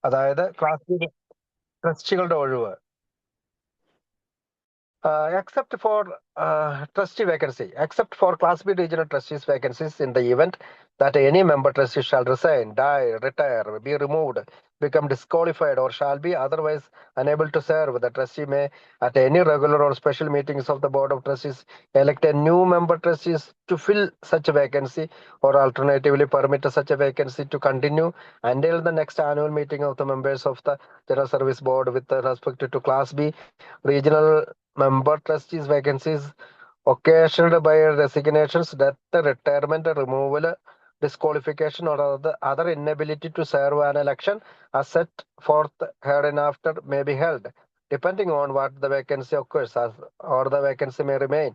അതായത് class B ട്രസ്റ്റികളുടെ ഒഴിവ്. Except for trustee vacancy, except for Class B regional trustees vacancies in the event that any member trustee shall resign, die, retire, be removed, become disqualified, or shall be otherwise unable to serve, the trustee may, at any regular or special meetings of the Board of Trustees, elect a new member trustees to fill such a vacancy, or alternatively permit such a vacancy to continue until the next annual meeting of the members of the General Service Board with respect to Class B regional member trustees vacancies occasioned by resignations, death, retirement, removal, disqualification, or other inability to serve an election as set forth hereinafter may be held, depending on what the vacancy occurs, or the vacancy may remain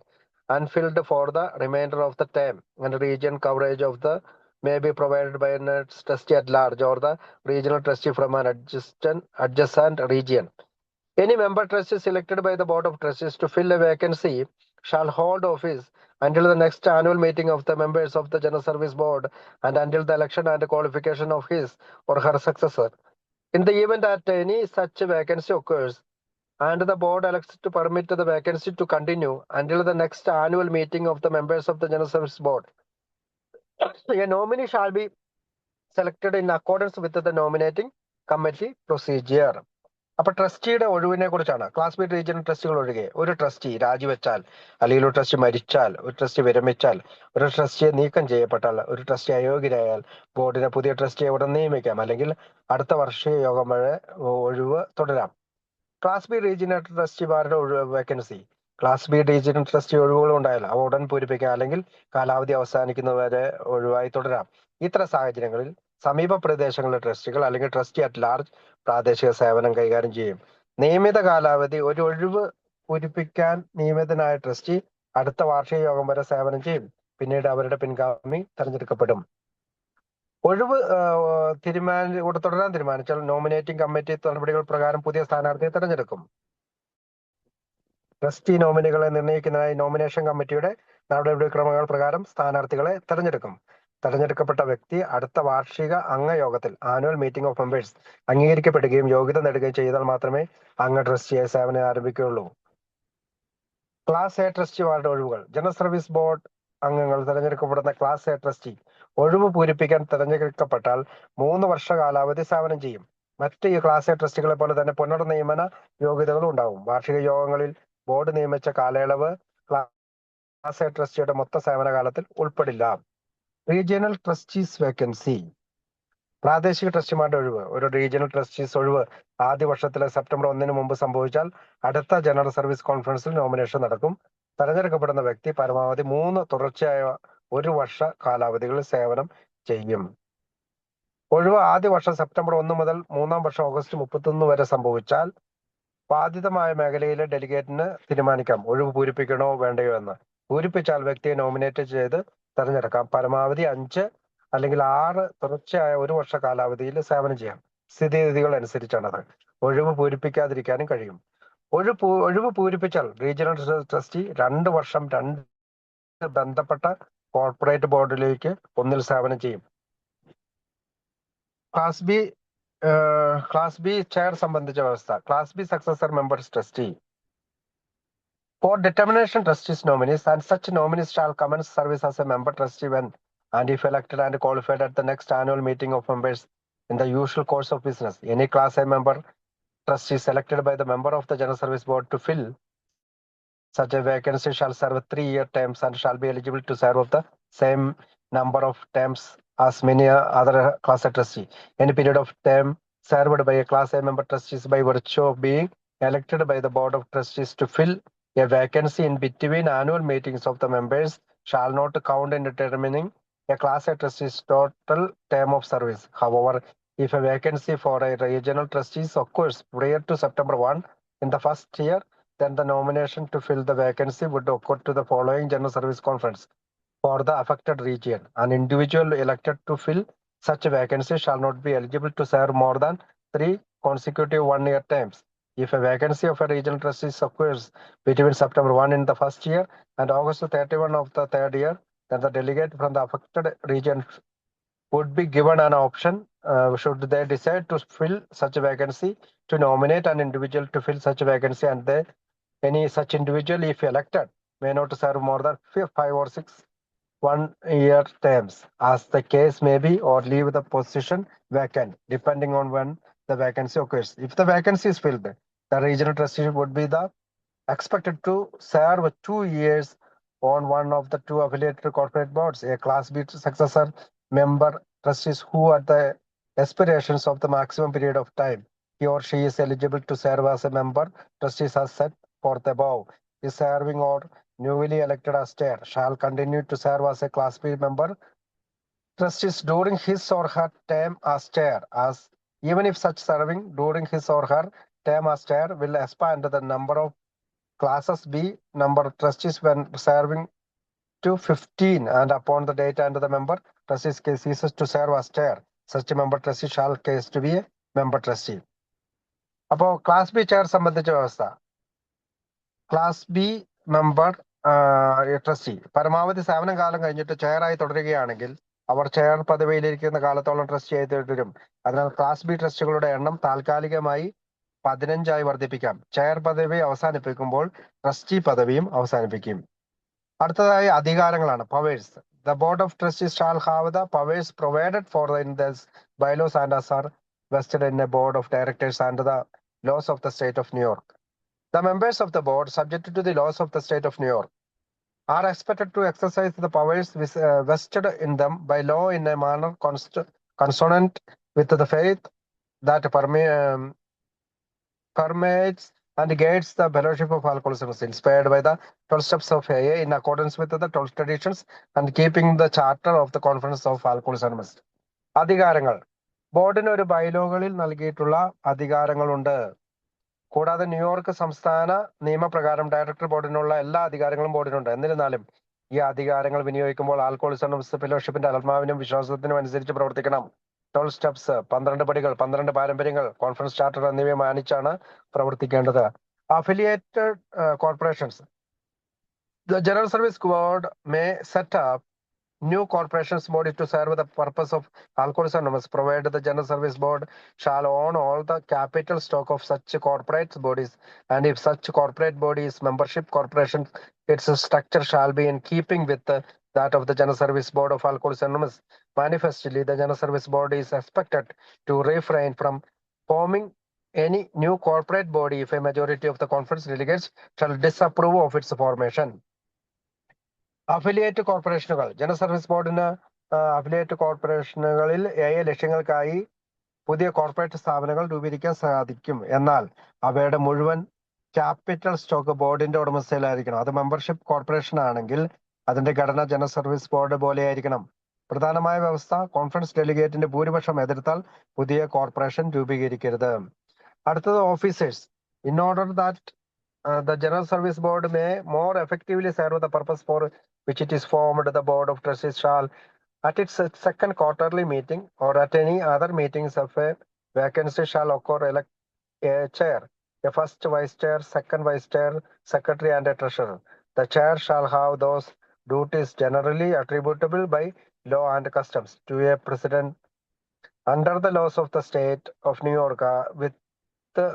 unfilled for the remainder of the term, and region coverage of the may be provided by a trustee at large or the regional trustee from an adjacent region. Any member trustee selected by the Board of Trustees to fill a vacancy shall hold office until the next annual meeting of the members of the General Service Board and until the election and qualification of his or her successor. In the event that any such vacancy occurs and the board elects to permit the vacancy to continue until the next annual meeting of the members of the General Service Board, a nominee shall be selected in accordance with the nominating committee procedure. അപ്പൊ ട്രസ്റ്റിയുടെ ഒഴിവിനെ കുറിച്ചാണ്. Class B regional ട്രസ്റ്റികൾ ഒഴികെ ഒരു trustee രാജിവെച്ചാൽ, അല്ലെങ്കിൽ ഒരു trustee മരിച്ചാൽ, ഒരു trustee വിരമിച്ചാൽ, ഒരു ട്രസ്റ്റിയെ നീക്കം ചെയ്യപ്പെട്ടാൽ, ഒരു ട്രസ്റ്റി അയോഗ്യരായാൽ ബോർഡിനെ പുതിയ ട്രസ്റ്റിയെ ഉടൻ നിയമിക്കാം, അല്ലെങ്കിൽ അടുത്ത വാർഷിക യോഗം വരെ ഒഴിവ് തുടരാം. ക്ലാസ് ബി റീജിയണൽ ട്രസ്റ്റിമാരുടെ vacancy, class B regional trustee ഒഴിവുകൾ ഉണ്ടായാൽ അവ ഉടൻ പൂരിപ്പിക്കാം, അല്ലെങ്കിൽ കാലാവധി അവസാനിക്കുന്നവരെ ഒഴിവായി തുടരാം. ഇത്തരം സാഹചര്യങ്ങളിൽ സമീപ പ്രദേശങ്ങളിലെ ട്രസ്റ്റികൾ അല്ലെങ്കിൽ ട്രസ്റ്റി അറ്റ് ലാർജ് പ്രാദേശിക സേവനം കൈകാര്യം ചെയ്യും. നിയമിത കാലാവധി ഒരു ഒഴിവ് പൂരിപ്പിക്കാൻ നിയമിതനായ ട്രസ്റ്റി അടുത്ത വാർഷിക യോഗം വരെ സേവനം ചെയ്യും. പിന്നീട് അവരുടെ പിൻഗാമി തെരഞ്ഞെടുക്കപ്പെടും. ഒഴിവ് തുടരാൻ തീരുമാനിച്ചാൽ നോമിനേറ്റിംഗ് കമ്മിറ്റി നടപടികൾ പ്രകാരം പുതിയ സ്ഥാനാർത്ഥിയെ തെരഞ്ഞെടുക്കും. ട്രസ്റ്റി നോമിനികളെ നിർണ്ണയിക്കുന്നതിനായി നോമിനേഷൻ കമ്മിറ്റിയുടെ നടപടിക്രമങ്ങൾ പ്രകാരം സ്ഥാനാർത്ഥികളെ തെരഞ്ഞെടുക്കും. തെരഞ്ഞെടുക്കപ്പെട്ട വ്യക്തി അടുത്ത വാർഷിക അംഗയോഗത്തിൽ ആനുവൽ മീറ്റിംഗ് ഓഫ് മെമ്പേഴ്സ് അംഗീകരിക്കപ്പെടുകയും യോഗ്യത നേടുകയും ചെയ്താൽ മാത്രമേ അംഗ ട്രസ്റ്റിയെ സേവനം ആരംഭിക്കുകയുള്ളൂ. ക്ലാസ് എ ട്രസ്റ്റിമാരുടെ ഒഴിവുകൾ. ജനറൽ സർവീസ് ബോർഡ് അംഗങ്ങൾ തെരഞ്ഞെടുക്കപ്പെടുന്ന ക്ലാസ് എ ട്രസ്റ്റി ഒഴിവ് പൂരിപ്പിക്കാൻ തെരഞ്ഞെടുക്കപ്പെട്ടാൽ 3 വർഷ കാലാവധി സേവനം ചെയ്യും. മറ്റ് ഈ ക്ലാസ് എ ട്രസ്റ്റികളെ പോലെ തന്നെ പുനർനിയമന യോഗ്യതകളും ഉണ്ടാവും. വാർഷിക യോഗങ്ങളിൽ ബോർഡ് നിയമിച്ച കാലയളവ് ക്ലാസ് എ ട്രസ്റ്റിയുടെ മൊത്ത സേവനകാലത്തിൽ ഉൾപ്പെടില്ല. Regional trustees vacancy. പ്രാദേശിക ട്രസ്റ്റിമാരുടെ ഒഴിവ്. ഒരു റീജിയണൽ ട്രസ്റ്റീസ് ഒഴിവ് ആദ്യ വർഷത്തിലെ സെപ്റ്റംബർ 1 മുമ്പ് സംഭവിച്ചാൽ അടുത്ത ജനറൽ സർവീസ് കോൺഫറൻസിൽ നോമിനേഷൻ നടക്കും. തെരഞ്ഞെടുക്കപ്പെടുന്ന വ്യക്തി പരമാവധി 3 തുടർച്ചയായ 1 വർഷ കാലാവധികളിൽ സേവനം ചെയ്യും. ഒഴിവ് ആദ്യ വർഷം സെപ്റ്റംബർ 1 മുതൽ 3-ാം വർഷം ഓഗസ്റ്റ് 31 വരെ സംഭവിച്ചാൽ ബാധിതമായ മേഖലയിലെ ഡെലിഗേറ്റിന് തീരുമാനിക്കാം ഒഴിവ് പൂരിപ്പിക്കണോ വേണ്ടയോ എന്ന്. പൂരിപ്പിച്ചാൽ വ്യക്തിയെ നോമിനേറ്റ് ചെയ്ത് തെരഞ്ഞെടുക്കാം. പരമാവധി 5 അല്ലെങ്കിൽ 6 തുടർച്ചയായ 1 വർഷ കാലാവധിയിൽ സേവനം ചെയ്യാം. സ്ഥിതിഗതികൾ അനുസരിച്ചാണത്. ഒഴിവ് പൂരിപ്പിക്കാതിരിക്കാനും കഴിയും. ഒഴിവ് പൂരിപ്പിച്ചാൽ റീജിയണൽ ട്രസ്റ്റി 2 വർഷം 2 ബന്ധപ്പെട്ട കോർപ്പറേറ്റ് ബോർഡിലേക്ക് ഒന്നിൽ സേവനം ചെയ്യും. ക്ലാസ് ബി ചെയർ സംബന്ധിച്ച വ്യവസ്ഥ. Class B successor members trustee. For determination trustees nominees, and such nominees shall commence service as a member trustee when and if elected and qualified at the next annual meeting of members in the usual course of business. Any Class A member trustee selected by the member of the General Service Board to fill such a vacancy shall serve 3-year terms and shall be eligible to serve of the same number of terms as many other Class A trustee. Any period of term served by a Class A member trustees by virtue of being elected by the Board of Trustees to fill a vacancy in between annual meetings of the members shall not count in determining a Class A trustee's total term of service. However, if a vacancy for a regional trustees occurs prior to September 1 in the first year, then the nomination to fill the vacancy would occur to the following General Service Conference for the affected region. An individual elected to fill such a vacancy shall not be eligible to serve more than 3 consecutive 1-year terms. If a vacancy of a regional trustee occurs between September 1 in the first year and August 31 of the third year, then the delegate from the affected region would be given an option, should they decide to fill such a vacancy, to nominate an individual to fill such a vacancy, and any such individual, if elected, may not serve more than 5 or 6 one-year terms, as the case may be, or leave the position vacant, depending on when the vacancy occurs. If the vacancy is filled, the regional trustee would be expected to serve 2 years on one of the 2 affiliated corporate boards. A Class B successor member trustees who, at the expirations of the maximum period of time he or she is eligible to serve as a member trustees as set forth above, is serving or newly elected as chair, shall continue to serve as a Class B member trustees during his or her term as chair, as even if such serving during his or her term as chair will expand the number of Classes B number trustees when serving to 15, and upon the date and the member trustees ceases to serve as chair, such a member trustee shall case to be a member trustee. അപ്പോൾ class B chair സംബന്ധിച്ച വ്യവസ്ഥ, class B member trustee പരമാവധി സേവനം കാലം കഴിഞ്ഞിട്ട് ചെയറായി തുടരുകയാണെങ്കിൽ അവർ chair പദവിയിലിരിക്കുന്ന കാലത്തോളം ട്രസ്റ്റിയായി തുടരും. അതിനാൽ ക്ലാസ് ബി ട്രസ്റ്റികളുടെ എണ്ണം താൽക്കാലികമായി 15 വർദ്ധിപ്പിക്കാം. ചെയർ പദവി അവസാനിപ്പിക്കുമ്പോൾ ട്രസ്റ്റി പദവിയും അവസാനിപ്പിക്കും. അടുത്തതായി അധികാരങ്ങളാണ്, powers. The board of trustees shall have the powers provided for in the bylaws and as are vested in a board of directors and the laws of the state of New York. The members of the board, subject to the laws of the state of New York, are expected to exercise the powers vested in them by law in a manner consonant with the faith that permeates and guides the fellowship of alcoholics, inspired by the 12 steps of AA in accordance with the 12 traditions and keeping the charter of the conference of alcoholics. അധികാരങ്ങൾ, ബോർഡിന് ഒരു ബൈലോകളിൽ നൽകിയിട്ടുള്ള അധികാരങ്ങളുണ്ട്. കൂടാതെ New York സംസ്ഥാന നിയമപ്രകാരം director ബോർഡിനുള്ള എല്ലാ അധികാരങ്ങളും ബോർഡിനുണ്ട്. എന്നിരുന്നാലും ഈ അധികാരങ്ങൾ വിനിയോഗിക്കുമ്പോൾ ആൽക്കഹോളിക്സ് ഫെലോഷിപ്പിന്റെ ആത്മാവിനും വിശ്വാസത്തിനും അനുസരിച്ച് പ്രവർത്തിക്കണം. 12 സ്റ്റെപ്സ്, 12 പടികൾ, 12 പാരമ്പര്യങ്ങൾ, കോൺഫറൻസ് ചാർട്ടർ എന്നിവയെ മാനിച്ചാണ് പ്രവർത്തിക്കേണ്ടത്. Affiliated corporations. The General Service Board may set up new corporations body to serve the purpose of Alcoholics Anonymous, provided the General Service Board shall own all the capital stock of such corporate bodies, and if such corporate body is membership corporation, its structure shall be in keeping with that of the General Service Board of Alcoholics Anonymous. Manifestly, the General Service Board is expected to refrain from forming any new corporate body if a majority of the conference delegates shall disapprove of its formation. Affiliate കോർപ്പറേഷനുകൾ. General service ബോർഡിന് affiliate കോർപ്പറേഷനുകളിൽ ലക്ഷ്യങ്ങൾക്കായി പുതിയ corporate സ്ഥാപനങ്ങൾ രൂപീകരിക്കാൻ സാധിക്കും. എന്നാൽ അവയുടെ മുഴുവൻ ക്യാപിറ്റൽ സ്റ്റോക്ക് ബോർഡിന്റെ ഉടമസ്ഥയിലായിരിക്കണം. അത് മെമ്പർഷിപ്പ് കോർപ്പറേഷൻ ആണെങ്കിൽ അതിന്റെ ഘടന ജനറൽ സർവീസ് ബോർഡ് പോലെയായിരിക്കണം. പ്രധാനമായ വ്യവസ്ഥ, കോൺഫറൻസ് ഡെലിഗേറ്റിന്റെ ഭൂരിപക്ഷം എതിർത്താൽ പുതിയ കോർപ്പറേഷൻ രൂപീകരിക്കരുത്. അടുത്തത് officers. In order that the General Service Board may more effectively serve the purpose for which it is formed, the Board of Trustees shall, at its second quarterly meeting or at any other meetings of a vacancy shall occur, elect a chair, a first vice chair, second vice chair, secretary, and a treasurer. The chair shall have those duties generally attributable by law and customs to a president under the laws of the state of New York, with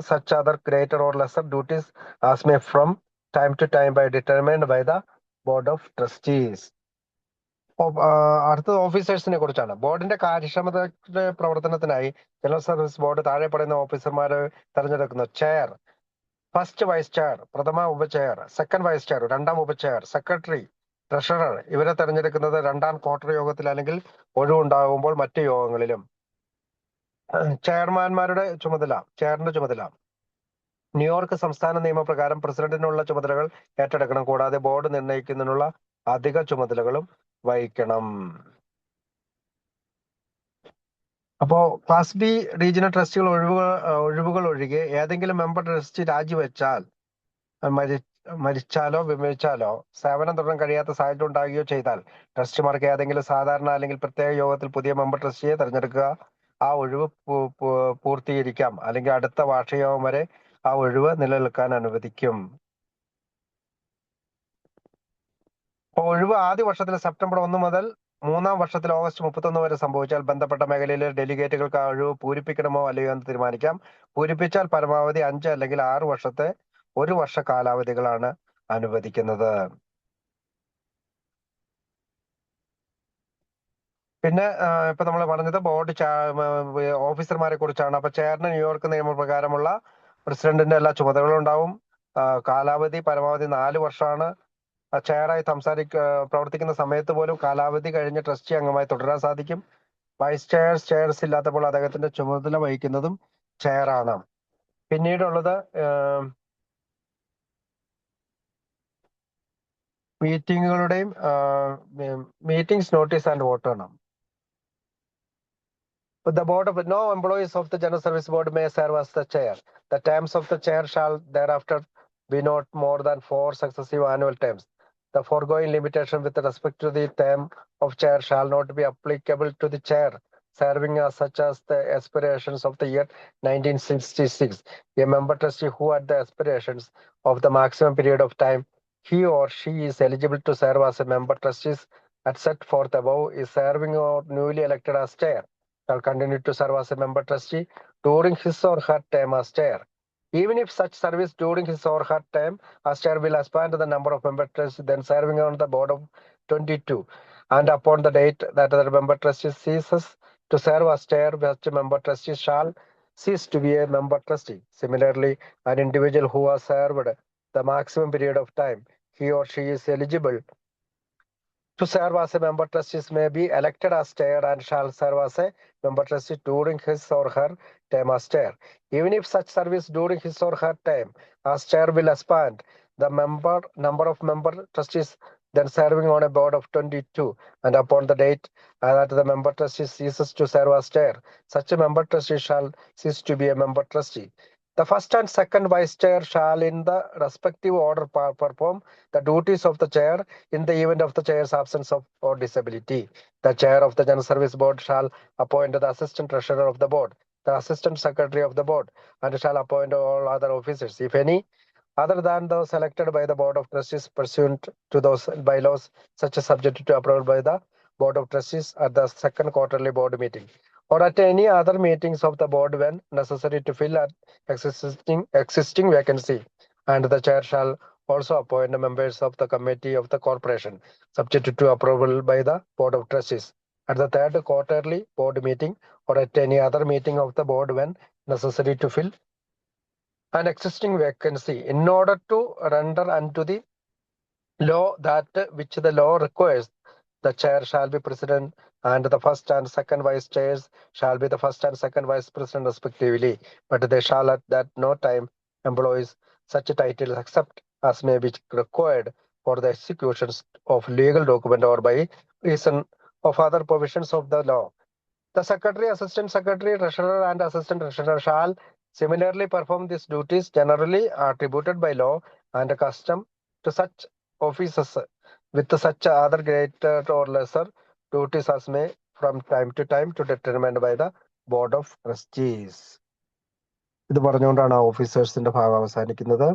such other greater or lesser duties as may from time to time be determined by the Board of Trustees. അടുത്തത് ഓഫീസേഴ്സിനെ കുറിച്ചാണ്. ബോർഡിന്റെ കാര്യക്ഷമതയുടെ പ്രവർത്തനത്തിനായി general service board താഴെ പറയുന്ന ഓഫീസർമാരെ തെരഞ്ഞെടുക്കുന്നു. Chair, first vice chair, പ്രഥമ ഉപചെയർ, second vice chair, രണ്ടാം ഉപചെയർ, സെക്രട്ടറി, ട്രഷറർ. ഇവരെ തെരഞ്ഞെടുക്കുന്നത് രണ്ടാം ക്വാർട്ടർ യോഗത്തിൽ അല്ലെങ്കിൽ ഒഴിവുണ്ടാകുമ്പോൾ മറ്റു യോഗങ്ങളിലും. ചെയറിന്റെ ചുമതല ന്യൂയോർക്ക് സംസ്ഥാന നിയമപ്രകാരം പ്രസിഡന്റിനുള്ള ചുമതലകൾ ഏറ്റെടുക്കണം. കൂടാതെ ബോർഡ് നിർണ്ണയിക്കുന്നതിനുള്ള അധിക ചുമതലകളും വഹിക്കണം. അപ്പോ ക്ലാസ് ബി റീജിയണൽ ട്രസ്റ്റികൾ ഒഴിവുകൾ ഒഴികെ ഏതെങ്കിലും മെമ്പർ ട്രസ്റ്റി രാജിവെച്ചാൽ, മരിച്ചാലോ വിമരിച്ചാലോ സേവനം തുടരാൻ കഴിയാത്ത സാഹചര്യം ഉണ്ടാകുകയോ ചെയ്താൽ ട്രസ്റ്റിമാർക്ക് ഏതെങ്കിലും സാധാരണ അല്ലെങ്കിൽ പ്രത്യേക യോഗത്തിൽ പുതിയ മെമ്പർ ട്രസ്റ്റിയെ തെരഞ്ഞെടുക്കുക. ആ ഒഴിവ് പൂർത്തീകരിക്കാം, അല്ലെങ്കിൽ അടുത്ത വാർഷികയോഗം വരെ ആ ഒഴിവ് നിലനിൽക്കാൻ അനുവദിക്കും. ഒഴിവ് ആദ്യ വർഷത്തിലെ സെപ്റ്റംബർ 1 മുതൽ മൂന്നാം വർഷത്തിൽ ഓഗസ്റ്റ് 31 വരെ സംഭവിച്ചാൽ ബന്ധപ്പെട്ട മേഖലയിലെ ഡെലിഗേറ്റുകൾക്ക് ആ ഒഴിവ് പൂരിപ്പിക്കണമോ അല്ലയോ എന്ന് തീരുമാനിക്കാം. പൂരിപ്പിച്ചാൽ പരമാവധി 5 അല്ലെങ്കിൽ 6 വർഷത്തെ 1 വർഷ കാലാവധികളാണ് അനുവദിക്കുന്നത്. പിന്നെ ഇപ്പൊ നമ്മൾ പറഞ്ഞത് ബോർഡ് ഓഫീസർമാരെ കുറിച്ചാണ്. അപ്പൊ ചെയറിന് ന്യൂയോർക്ക് നിയമപ്രകാരമുള്ള പ്രസിഡന്റിന്റെ എല്ലാ ചുമതലകളും ഉണ്ടാവും. കാലാവധി പരമാവധി 4 വർഷമാണ്. ചെയറായി പ്രവർത്തിക്കുന്ന സമയത്ത് പോലും കാലാവധി കഴിഞ്ഞ് ട്രസ്റ്റി അംഗമായി തുടരാൻ സാധിക്കും. വൈസ് ചെയർസ് ഇല്ലാത്തപ്പോൾ അദ്ദേഹത്തിന്റെ ചുമതല വഹിക്കുന്നതും ചെയറാണ്. പിന്നീടുള്ളത് മീറ്റിങ്ങുകളുടെയും മീറ്റിംഗ്സ് നോട്ടീസ് ആൻഡ് വോട്ടാണ്. The board of no employees of the General Service Board may serve as the chair. The terms of the chair shall thereafter be not more than 4 successive annual terms. The foregoing limitation with respect to the term of chair shall not be applicable to the chair serving as such as the aspirations of the year 1966. A member trustee who at the aspirations of the maximum period of time he or she is eligible to serve as a member trustees as set forth above is serving or newly elected as chair shall continue to serve as a member trustee during his or her term as chair. Even if such service during his or her term as chair will expand the number of member trustees then serving on the board of 22, and upon the date that the member trustee ceases to serve as chair, such member trustee shall cease to be a member trustee. Similarly, an individual who has served the maximum period of time he or she is eligible to serve as a member trustees may be elected as chair and shall serve as a member trustee during his or her term as chair. Even if such service during his or her term as chair will expand the number of member trustees then serving on a board of 22, and upon the date that the member trustee ceases to serve as chair, such a member trustee shall cease to be a member trustee. The first and second vice chair shall in the respective order perform the duties of the chair in the event of the chair's absence or disability. The chair of the General Service Board shall appoint the assistant treasurer of the board, the assistant secretary of the board, and shall appoint all other officers, if any, other than those selected by the Board of Trustees pursuant to those bylaws, such as subject to approval by the Board of Trustees at the second quarterly board meeting, or at any other meetings of the board when necessary to fill an existing vacancy. And the chair shall also appoint the members of the committee of the corporation, subject to approval by the Board of Trustees at the third quarterly board meeting or at any other meeting of the board when necessary to fill an existing vacancy in order to render unto the law that which the law requires. The chair shall be president and the first and second vice chairs shall be the first and second vice president respectively, but they shall at that no time employs such titles except as may be required for the execution of legal document or by reason of other provisions of the law. The secretary, assistant secretary, treasurer, and assistant treasurer shall similarly perform these duties generally attributed by law and custom to such offices, with such other greater or lesser duties as may from time to time to determined by the Board of Trustees. ഇത് പറഞ്ഞുകൊണ്ടാണ് ഓഫീസേഴ്സിന്റെ ഭാഗം അവസാനിക്കുന്നത്.